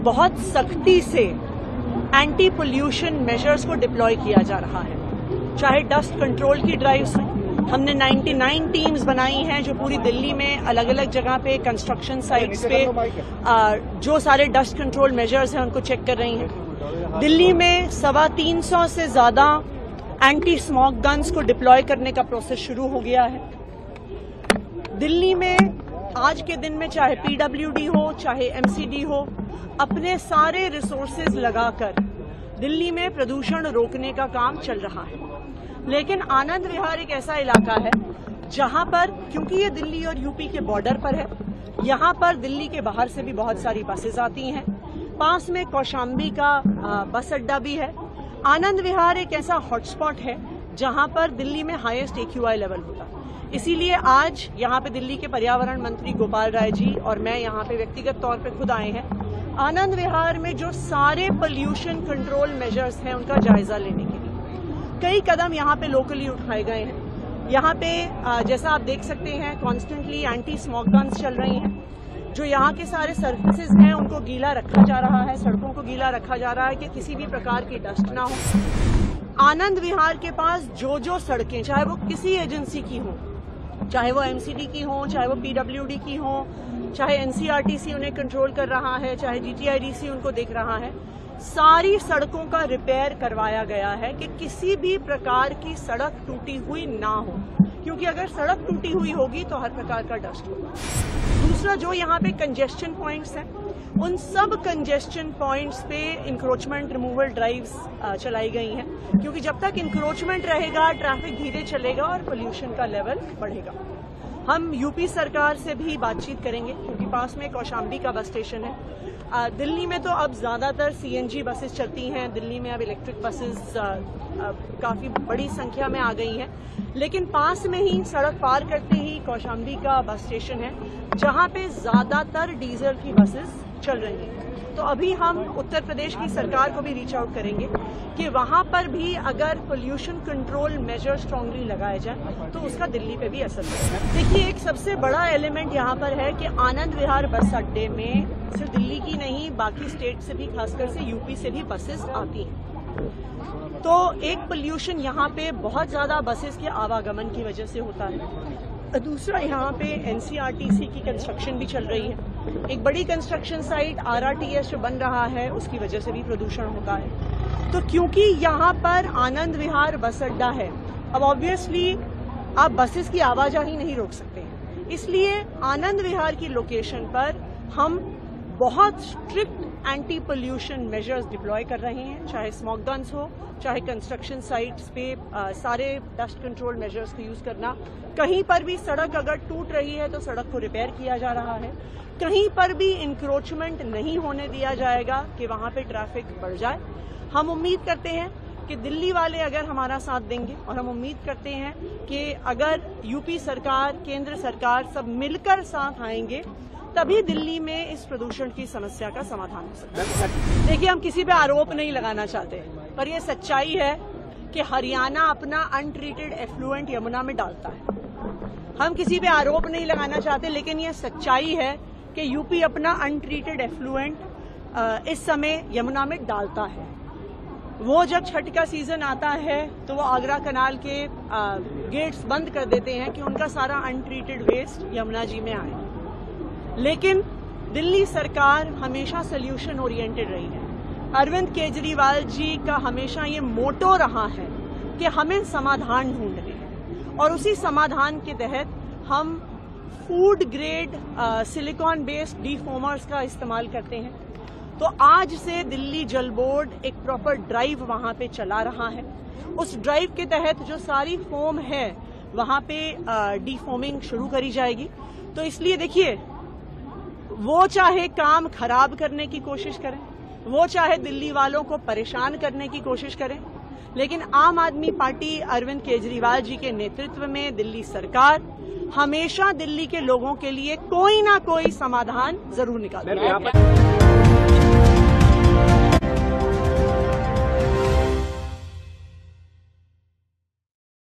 बहुत सख्ती से एंटी पोल्यूशन मेजर्स को डिप्लॉय किया जा रहा है। चाहे डस्ट कंट्रोल की ड्राइव्स हैं, हमने 99 टीम्स बनाई हैं जो पूरी दिल्ली में अलग अलग जगह पे कंस्ट्रक्शन साइट्स पे जो सारे डस्ट कंट्रोल मेजर्स हैं उनको चेक कर रही हैं। दिल्ली में 350 से ज्यादा एंटी स्मोक गन्स को डिप्लॉय करने का प्रोसेस शुरू हो गया है। दिल्ली में आज के दिन में चाहे पीडब्ल्यूडी हो चाहे एमसीडी हो, अपने सारे रिसोर्सेज लगाकर दिल्ली में प्रदूषण रोकने का काम चल रहा है। लेकिन आनंद विहार एक ऐसा इलाका है जहां पर, क्योंकि ये दिल्ली और यूपी के बॉर्डर पर है, यहां पर दिल्ली के बाहर से भी बहुत सारी बसेज आती हैं। पास में कौशाम्बी का बस अड्डा भी है। आनंद विहार एक ऐसा हॉटस्पॉट है जहां पर दिल्ली में हाईएस्ट AQI लेवल होता है। इसीलिए आज यहाँ पे दिल्ली के पर्यावरण मंत्री गोपाल राय जी और मैं यहाँ पे व्यक्तिगत तौर पे खुद आए हैं आनंद विहार में जो सारे पोल्यूशन कंट्रोल मेजर्स हैं उनका जायजा लेने के लिए। कई कदम यहाँ पे लोकली उठाए गए हैं। यहाँ पे जैसा आप देख सकते हैं कॉन्स्टेंटली एंटी स्मोक गन्स चल रही हैं। जो यहाँ के सारे सर्विसेज हैं उनको गीला रखा जा रहा है, सड़कों को गीला रखा जा रहा है कि किसी भी प्रकार की डस्ट ना हो। आनंद विहार के पास जो सड़कें, चाहे वो किसी एजेंसी की हो, चाहे वो एमसीडी की हो, चाहे वो पीडब्ल्यूडी की हो, चाहे एनसीआरटीसी उन्हें कंट्रोल कर रहा है, चाहे जीटीआईडीसी उनको देख रहा है, सारी सड़कों का रिपेयर करवाया गया है कि किसी भी प्रकार की सड़क टूटी हुई ना हो, क्योंकि अगर सड़क टूटी हुई होगी तो हर प्रकार का डस्ट होगा। दूसरा, जो यहाँ पे कंजेस्शन पॉइंट्स हैं, उन सब कंजेस्शन पॉइंट्स पे इंक्रोचमेंट रिमूवल ड्राइव्स चलाई गई हैं, क्योंकि जब तक इंक्रोचमेंट रहेगा ट्रैफिक धीरे चलेगा और पोल्यूशन का लेवल बढ़ेगा। हम यूपी सरकार से भी बातचीत करेंगे क्योंकि पास में कौशाम्बी का बस स्टेशन है। दिल्ली में तो अब ज्यादातर सीएनजी बसेस चलती हैं, दिल्ली में अब इलेक्ट्रिक बसेस काफी बड़ी संख्या में आ गई हैं, लेकिन पास में ही सड़क पार करते ही कौशाम्बी का बस स्टेशन है जहां पे ज्यादातर डीजल की बसेस चल रही हैं। तो अभी हम उत्तर प्रदेश की सरकार को भी रीच आउट करेंगे कि वहां पर भी अगर पोल्यूशन कंट्रोल मेजर स्ट्रांगली लगाया जाए तो उसका दिल्ली पे भी असर पड़ेगा। देखिए, एक सबसे बड़ा एलिमेंट यहाँ पर है कि आनंद विहार बस अड्डे में सिर्फ दिल्ली की नहीं, बाकी स्टेट से भी, खासकर से यूपी से भी बसेस आती हैं। तो एक पोल्यूशन यहाँ पे बहुत ज्यादा बसेस के आवागमन की वजह से होता है। दूसरा, यहाँ पे एनसीआरटीसी की कंस्ट्रक्शन भी चल रही है। एक बड़ी कंस्ट्रक्शन साइट RRTS जो बन रहा है उसकी वजह से भी प्रदूषण होता है। तो क्योंकि यहाँ पर आनंद विहार बस अड्डा है, अब ऑब्वियसली आप बसेस की आवाजाही नहीं रोक सकते हैं, इसलिए आनंद विहार की लोकेशन पर हम बहुत strict anti pollution measures deploy कर रहे हैं, चाहे स्मोक गन्स हो, चाहे कंस्ट्रक्शन साइट्स पे सारे डस्ट कंट्रोल मेजर्स का यूज करना। कहीं पर भी सड़क अगर टूट रही है तो सड़क को रिपेयर किया जा रहा है। कहीं पर भी इंक्रोचमेंट नहीं होने दिया जाएगा कि वहां पे ट्रैफिक बढ़ जाए। हम उम्मीद करते हैं कि दिल्ली वाले अगर हमारा साथ देंगे, और हम उम्मीद करते हैं कि अगर यूपी सरकार, केंद्र सरकार सब मिलकर साथ आएंगे तभी दिल्ली में इस प्रदूषण की समस्या का समाधान हो सकता है। देखिए, हम किसी पे आरोप नहीं लगाना चाहते, पर यह सच्चाई है कि हरियाणा अपना अनट्रीटेड एफ्लुएंट यमुना में डालता है। हम किसी पे आरोप नहीं लगाना चाहते, लेकिन यह सच्चाई है कि यूपी अपना अनट्रीटेड एफ्लुएंट इस समय यमुना में डालता है। वो जब छठ का सीजन आता है तो वो आगरा कनाल के गेट्स बंद कर देते हैं कि उनका सारा अनट्रीटेड वेस्ट यमुना जी में आए। लेकिन दिल्ली सरकार हमेशा सोल्यूशन ओरिएंटेड रही है। अरविंद केजरीवाल जी का हमेशा ये मोटो रहा है कि हमें समाधान ढूंढने हैं, और उसी समाधान के तहत हम फूड ग्रेड सिलिकॉन बेस्ड डीफोमर्स का इस्तेमाल करते हैं। तो आज से दिल्ली जल बोर्ड एक प्रॉपर ड्राइव वहां पे चला रहा है। उस ड्राइव के तहत जो सारी फोम है वहां पे डीफोमिंग शुरू करी जाएगी। तो इसलिए देखिए, वो चाहे काम खराब करने की कोशिश करें, वो चाहे दिल्ली वालों को परेशान करने की कोशिश करें, लेकिन आम आदमी पार्टी अरविंद केजरीवाल जी के नेतृत्व में दिल्ली सरकार हमेशा दिल्ली के लोगों के लिए कोई ना कोई समाधान जरूर निकालेगी।